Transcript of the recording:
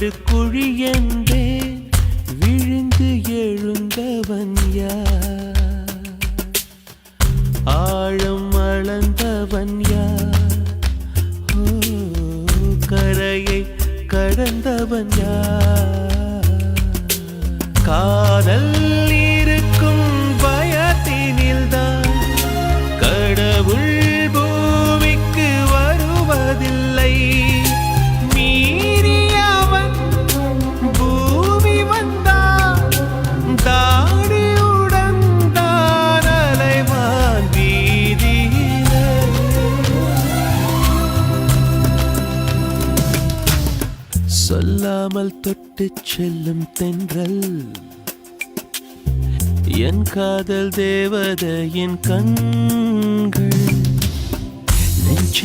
படுகுழி என்றே விழுந்து எழுந்தவன் யார்? ஆழம் அளந்தவன் யார்? ஓ, கரையை கடந்தவன் யார்? காதல் இருக்கும் பயத்தினில்தான் கடவுள் பூமிக்கு வருவதில்லை. மீறியவன் பூமி வந்தான், தாடியுடன் தான் அலைவான் வீதியிலே. சொல்லாமல் தொட்டுச் செல்லும் தென்றல் என் காதல் தேவதையின் கண்கள் நெஞ்ச